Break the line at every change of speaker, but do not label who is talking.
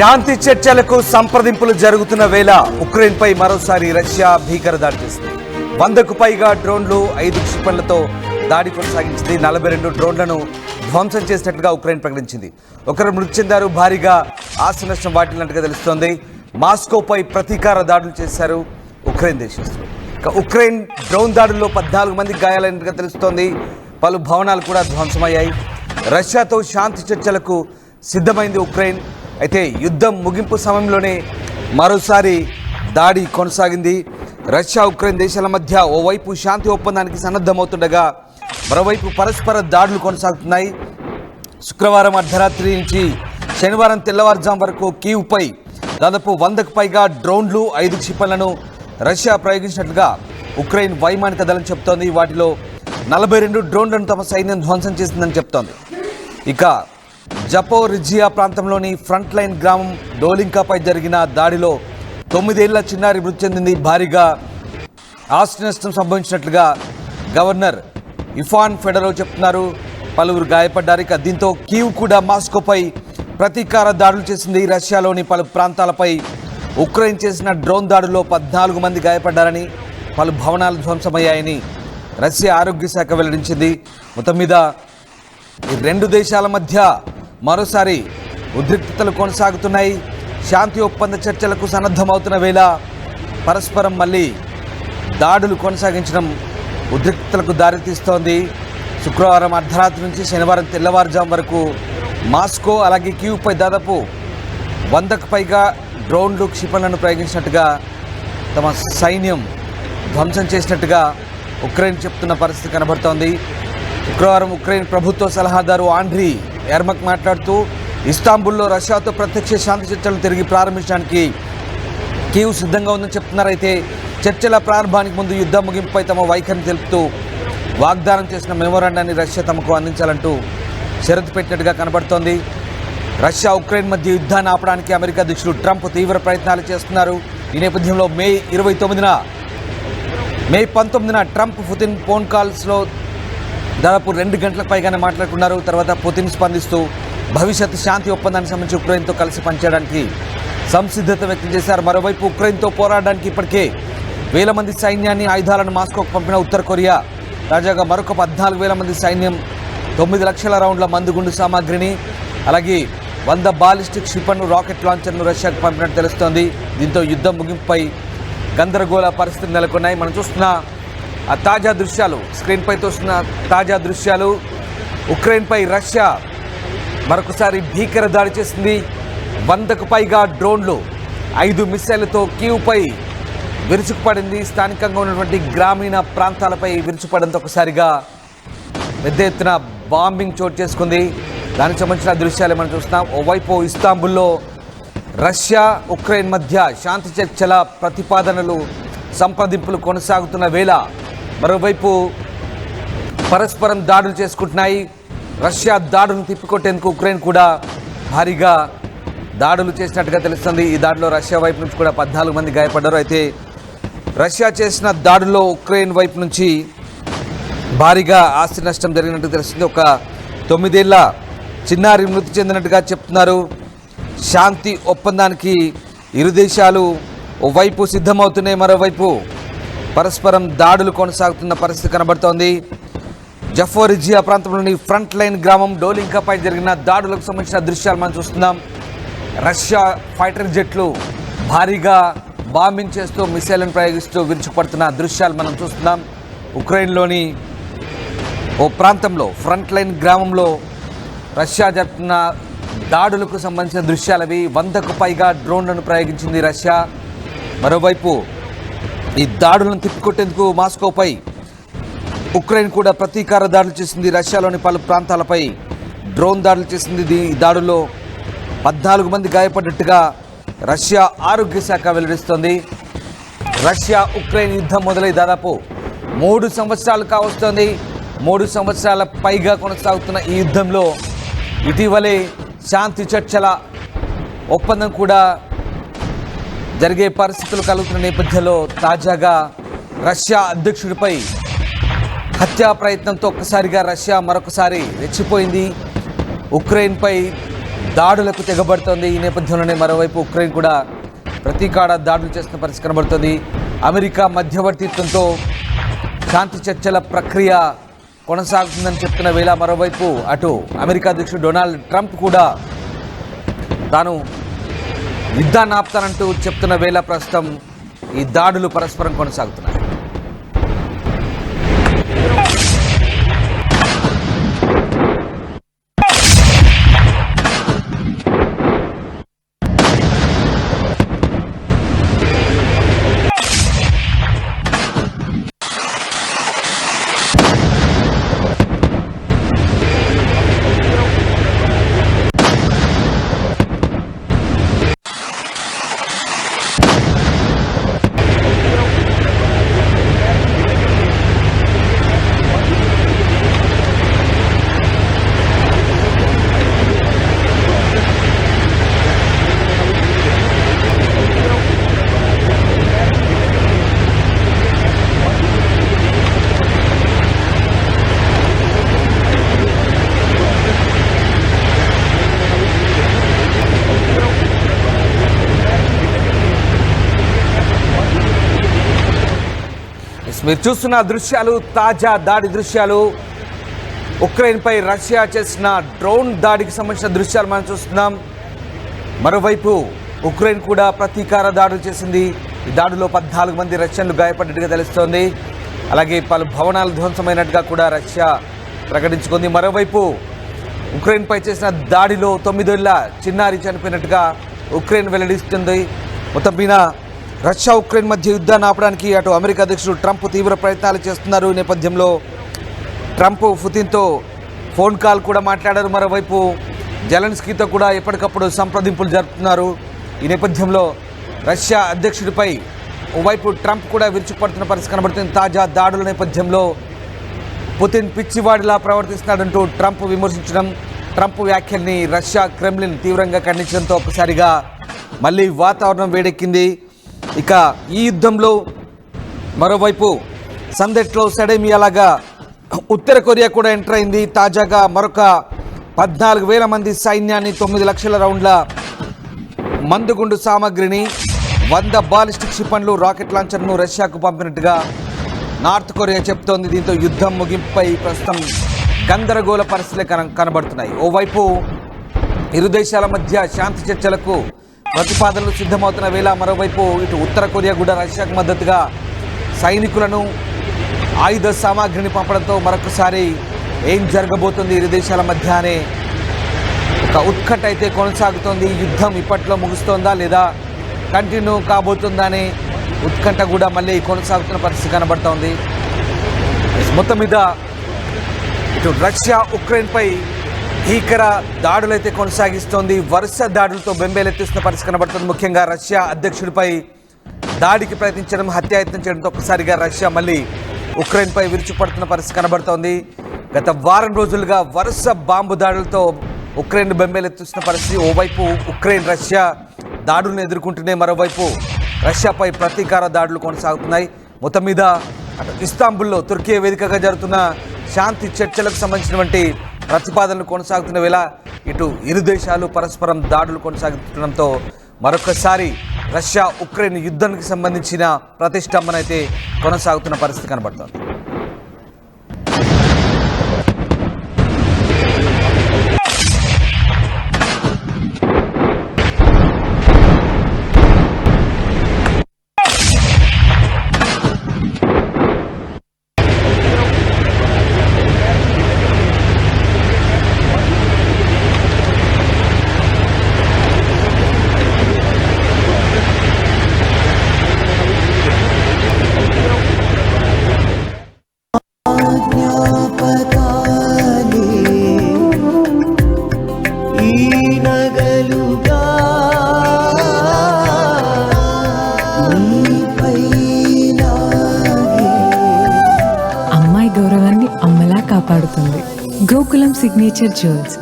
శాంతి చర్చలకు సంప్రదింపులు జరుగుతున్న వేళ ఉక్రెయిన్పై మరోసారి రష్యా భీకర దాడి చేసింది. 100కు పైగా డ్రోన్లు 5 క్షిపణులతో దాడి కొనసాగించింది. 42 డ్రోన్లను ధ్వంసం చేసినట్లుగా ఉక్రెయిన్ ప్రకటించింది. ఒకరు మృతి చెందారు, భారీగా ఆస్తి నష్టం వాటిల్లినట్టుగా తెలుస్తోంది. మాస్కోపై ప్రతీకార దాడులు చేశారు ఉక్రెయిన్ దేశస్తులు. ఉక్రెయిన్ డ్రోన్ దాడుల్లో 14 మంది గాయాలైనట్టుగా తెలుస్తోంది. పలు భవనాలు కూడా ధ్వంసమయ్యాయి. రష్యాతో శాంతి చర్చలకు సిద్ధమైంది ఉక్రెయిన్. అయితే యుద్ధం ముగింపు సమయంలోనే మరోసారి దాడి కొనసాగింది. రష్యా ఉక్రెయిన్ దేశాల మధ్య ఓవైపు శాంతి ఒప్పందానికి సన్నద్ధమవుతుండగా మరోవైపు పరస్పర దాడులు కొనసాగుతున్నాయి. శుక్రవారం అర్ధరాత్రి నుంచి శనివారం తెల్లవారుజాము వరకు కీవ్పై దాదాపు 100కు పైగా డ్రోన్లు 5 క్షిపణులను రష్యా ప్రయోగించినట్లుగా ఉక్రెయిన్ వైమానిక దళం చెబుతోంది. వాటిలో 42 డ్రోన్లను తమ సైన్యం ధ్వంసం చేసిందని చెప్తోంది. ఇక జపోరిజియా ప్రాంతంలోని ఫ్రంట్ లైన్ గ్రామం డోలింకాపై జరిగిన దాడిలో 9 ఏళ్ల చిన్నారి మృతి చెందింది. భారీగా ఆస్తి నష్టం సంభవించినట్లుగా గవర్నర్ ఇఫాన్ ఫెడరో చెప్తున్నారు. పలువురు గాయపడ్డారు. ఇక దీంతో కీవ్ కూడా మాస్కోపై ప్రతీకార దాడులు చేసింది. రష్యాలోని పలు ప్రాంతాలపై ఉక్రెయిన్ చేసిన డ్రోన్ దాడుల్లో 14 మంది గాయపడ్డారని, పలు భవనాలు ధ్వంసమయ్యాయని రష్యా ఆరోగ్య శాఖ వెల్లడించింది. మొత్తం మీద ఈ రెండు దేశాల మధ్య మరోసారి ఉద్రిక్తతలు కొనసాగుతున్నాయి. శాంతి ఒప్పంద చర్చలకు సన్నద్ధమవుతున్న వేళ పరస్పరం మళ్ళీ దాడులు కొనసాగించడం ఉద్రిక్తతలకు దారితీస్తోంది. శుక్రవారం అర్ధరాత్రి నుంచి శనివారం తెల్లవారుజాము వరకు మాస్కో అలాగే కీవ్పై దాదాపు 100కు పైగా డ్రోన్లు క్షిపణులను ప్రయోగించినట్టుగా తమ సైన్యం ధ్వంసం చేసినట్టుగా ఉక్రెయిన్ చెప్తున్న పరిస్థితి కనబడుతోంది. శుక్రవారం ఉక్రెయిన్ ప్రభుత్వ సలహాదారు ఆండ్రీ ఎర్మక్ మాట్లాడుతూ ఇస్తాంబుల్లో రష్యాతో ప్రత్యక్ష శాంతి చర్చలు తిరిగి ప్రారంభించడానికి కీవ్ సిద్ధంగా ఉందని చెప్తున్నారు. అయితే చర్చల ప్రారంభానికి ముందు యుద్ధ ముగింపుపై తమ వైఖరిని తెలుపుతూ వాగ్దానం చేసిన మెమోరాండాన్ని రష్యా తమకు అందించాలంటూ షరతు పెట్టినట్టుగా కనబడుతోంది. రష్యా ఉక్రెయిన్ మధ్య యుద్ధాన్ని ఆపడానికి అమెరికా అధ్యక్షుడు ట్రంప్ తీవ్ర ప్రయత్నాలు చేస్తున్నారు. ఈ నేపథ్యంలో మే 19న ట్రంప్ పుతిన్ ఫోన్ కాల్స్లో దాదాపు 2 గంటలకు పైగానే మాట్లాడుకున్నారు. తర్వాత పుతిన్ స్పందిస్తూ భవిష్యత్ శాంతి ఒప్పందానికి సంబంధించి ఉక్రెయిన్తో కలిసి పనిచేయడానికి సంసిద్ధత వ్యక్తం చేశారు. మరోవైపు ఉక్రెయిన్తో పోరాడడానికి ఇప్పటికే 1000 మంది సైన్యాన్ని, ఆయుధాలను మాస్కోకు పంపిన ఉత్తర కొరియా తాజాగా మరొక 14,000 మంది సైన్యం, 9 లక్షల రౌండ్ల మందుగుండు సామాగ్రిని, అలాగే 100 బాలిస్టిక్ క్షిపణులు, రాకెట్ లాంచర్ను రష్యాకు పంపినట్టు తెలుస్తోంది. దీంతో యుద్ధం ముగింపుపై గందరగోళ పరిస్థితులు నెలకొన్నాయి. మనం చూస్తున్న ఆ తాజా దృశ్యాలు, స్క్రీన్పై చూస్తున్న తాజా దృశ్యాలు, ఉక్రెయిన్పై రష్యా మరొకసారి భీకర దాడి చేసింది. 100కు పైగా డ్రోన్లు 5 మిస్సైళ్లతో కీవ్పై విరుచుకుపడింది. స్థానికంగా ఉన్నటువంటి గ్రామీణ ప్రాంతాలపై విరుచుపడంతో ఒకసారిగా పెద్ద ఎత్తున బాంబింగ్ చోటు చేసుకుంది. దానికి సంబంధించిన దృశ్యాలు మనం చూస్తున్నాం. ఓవైపు ఇస్తాంబుల్లో రష్యా ఉక్రెయిన్ మధ్య శాంతి చర్చల ప్రతిపాదనలు, సంప్రదింపులు కొనసాగుతున్న వేళ మరోవైపు పరస్పరం దాడులు చేసుకుంటున్నాయి. రష్యా దాడులను తిప్పికొట్టేందుకు ఉక్రెయిన్ కూడా భారీగా దాడులు చేసినట్టుగా తెలుస్తుంది. ఈ దాడిలో రష్యా వైపు నుంచి కూడా 14 మంది గాయపడ్డారు. అయితే రష్యా చేసిన దాడుల్లో ఉక్రెయిన్ వైపు నుంచి భారీగా ఆస్తి నష్టం జరిగినట్టు తెలుస్తుంది. ఒక 9 ఏళ్ల చిన్నారి మృతి చెందినట్టుగా చెప్తున్నారు. శాంతి ఒప్పందానికి ఇరు దేశాలు ఓవైపు సిద్ధమవుతున్నాయి, మరోవైపు పరస్పరం దాడులు కొనసాగుతున్న పరిస్థితి కనబడుతోంది. జపోరిజియా ప్రాంతంలోని ఫ్రంట్ లైన్ గ్రామం డోలింకాపై జరిగిన దాడులకు సంబంధించిన దృశ్యాలు మనం చూస్తున్నాం. రష్యా ఫైటర్ జెట్లు భారీగా బాంబింగ్ చేస్తూ, మిసైళ్లను ప్రయోగిస్తూ విరుచుకుపడుతున్న దృశ్యాలు మనం చూస్తున్నాం. ఉక్రెయిన్లోని ఓ ప్రాంతంలో ఫ్రంట్ లైన్ గ్రామంలో రష్యా జరుపుతున్న దాడులకు సంబంధించిన దృశ్యాలవి. 100కు పైగా డ్రోన్లను ప్రయోగించింది రష్యా. మరోవైపు ఈ దాడులను తిప్పికొట్టేందుకు మాస్కోపై ఉక్రెయిన్ కూడా ప్రతీకార దాడులు చేసింది. రష్యాలోని పలు ప్రాంతాలపై డ్రోన్ దాడులు చేసింది. ఈ దాడుల్లో 14 మంది గాయపడ్డట్టుగా రష్యా ఆరోగ్య శాఖ వెల్లడిస్తోంది. రష్యా ఉక్రెయిన్ యుద్ధం మొదలై దాదాపు 3 సంవత్సరాలు కావస్తోంది. 3 సంవత్సరాల పైగా కొనసాగుతున్న ఈ యుద్ధంలో ఇటీవలే శాంతి చర్చల ఒప్పందం కూడా జరిగే పరిస్థితులు కలుగుతున్న నేపథ్యంలో తాజాగా రష్యా అధ్యక్షుడిపై హత్యా ప్రయత్నంతో ఒక్కసారిగా రష్యా మరొకసారి రెచ్చిపోయింది. ఉక్రెయిన్పై దాడులకు తెగబడుతోంది. ఈ నేపథ్యంలోనే మరోవైపు ఉక్రెయిన్ కూడా ప్రతీకార దాడులు చేస్తున్న పరిస్థితి కనబడుతోంది. అమెరికా మధ్యవర్తిత్వంతో శాంతి చర్చల ప్రక్రియ కొనసాగుతుందని చెప్తున్న వేళ మరోవైపు అటు అమెరికా అధ్యక్షుడు డొనాల్డ్ ట్రంప్ కూడా తాను యుద్ధాన్ని ఆపుతానంటూ చెప్తున్న వేళ ప్రస్తుతం ఈ దాడులు పరస్పరం కొనసాగుతున్నాయి. మీరు చూస్తున్న దృశ్యాలు తాజా దాడి దృశ్యాలు. ఉక్రెయిన్పై రష్యా చేసిన డ్రోన్ దాడికి సంబంధించిన దృశ్యాలు మనం చూస్తున్నాం. మరోవైపు ఉక్రెయిన్ కూడా ప్రతీకార దాడులు చేసింది. ఈ దాడిలో 14 మంది రష్యన్లు గాయపడ్డట్టుగా తెలుస్తోంది. అలాగే పలు భవనాలు ధ్వంసమైనట్టుగా కూడా రష్యా ప్రకటించుకుంది. మరోవైపు ఉక్రెయిన్పై చేసిన దాడిలో 9 ఏళ్ల చిన్నారి చనిపోయినట్టుగా ఉక్రెయిన్ వెల్లడిస్తుంది. మొత్తం మీద రష్యా ఉక్రెయిన్ మధ్య యుద్ధాన్ని ఆపడానికి అటు అమెరికా అధ్యక్షుడు ట్రంప్ తీవ్ర ప్రయత్నాలు చేస్తున్నారు. ఈ నేపథ్యంలో ట్రంప్ పుతిన్తో ఫోన్ కాల్ కూడా మాట్లాడారు. మరోవైపు జెలెన్స్కీతో కూడా ఎప్పటికప్పుడు సంప్రదింపులు జరుపుతున్నారు. ఈ నేపథ్యంలో రష్యా అధ్యక్షుడిపై ఓవైపు ట్రంప్ కూడా విరుచుకుపడుతున్న పరిస్థితి కనబడుతుంది. తాజా దాడుల నేపథ్యంలో పుతిన్ పిచ్చివాడిలా ప్రవర్తిస్తున్నాడంటూ ట్రంప్ విమర్శించడం, ట్రంప్ వ్యాఖ్యల్ని రష్యా క్రెమ్లిన్ తీవ్రంగా ఖండించడంతో ఒక్కసారిగా మళ్ళీ వాతావరణం వేడెక్కింది. ఇక ఈ యుద్ధంలో మరోవైపు సందెట్లో సడేమియాలాగా ఉత్తర కొరియా కూడా ఎంటర్ అయింది. తాజాగా మరొక 14,000 మంది సైన్యాన్ని, 9 లక్షల రౌండ్ల మందుగుండు సామాగ్రిని, 100 బాలిస్టిక్ క్షిపణులు, రాకెట్ లాంచర్ను రష్యాకు పంపినట్టుగా నార్త్ కొరియా చెప్తోంది. దీంతో యుద్ధం ముగింపుపై ప్రస్తుతం గందరగోళ పరిస్థితులే కనబడుతున్నాయి. ఓవైపు ఇరు దేశాల మధ్య శాంతి చర్చలకు ప్రతిపాదనలు సిద్ధమవుతున్న వేళ మరోవైపు ఇటు ఉత్తర కొరియా కూడా రష్యాకు మద్దతుగా సైనికులను, ఆయుధ సామాగ్రిని పంపడంతో మరొకసారి ఏం జరగబోతుంది ఇరు దేశాల మధ్య అనే ఒక ఉత్కంఠ అయితే కొనసాగుతోంది. యుద్ధం ఇప్పట్లో ముగుస్తోందా లేదా కంటిన్యూ కాబోతుందా అనే ఉత్కంఠ కూడా మళ్ళీ కొనసాగుతున్న పరిస్థితి కనబడుతోంది. మొత్తం మీద ఇటు రష్యా ఉక్రెయిన్పై భీకర దాడులైతే కొనసాగిస్తోంది. వరుస దాడులతో బెంబేలెత్తిస్తున్న పరిస్థితి కనబడుతుంది. ముఖ్యంగా రష్యా అధ్యక్షుడిపై దాడికి ప్రయత్నించడం, హత్యాయత్నం చేయడంతో ఒక్కసారిగా రష్యా మళ్ళీ ఉక్రెయిన్పై విరుచుపడుతున్న పరిస్థితి కనబడుతోంది. గత వారం రోజులుగా వరుస బాంబు దాడులతో ఉక్రెయిన్ బెంబేలెత్తిస్తున్న పరిస్థితి. ఓవైపు ఉక్రెయిన్ రష్యా దాడులను ఎదుర్కొంటూనే మరోవైపు రష్యాపై ప్రతీకార దాడులు కొనసాగుతున్నాయి. మొత్తం మీద అటు ఇస్తాంబుల్లో తుర్కీ వేదికగా జరుగుతున్న శాంతి చర్చలకు సంబంధించినటువంటి ప్రతిపాదనలు కొనసాగుతున్న వేళ ఇటు ఇరు దేశాలు పరస్పరం దాడులు కొనసాగుతుండడంతో మరొకసారి రష్యా ఉక్రెయిన్ యుద్ధానికి సంబంధించిన ప్రతిష్టంభన అయితే కొనసాగుతున్న పరిస్థితి కనబడుతోంది.
గౌరవాన్ని అమ్మలా కాపాడుతుంది. Gokulam signature jewels.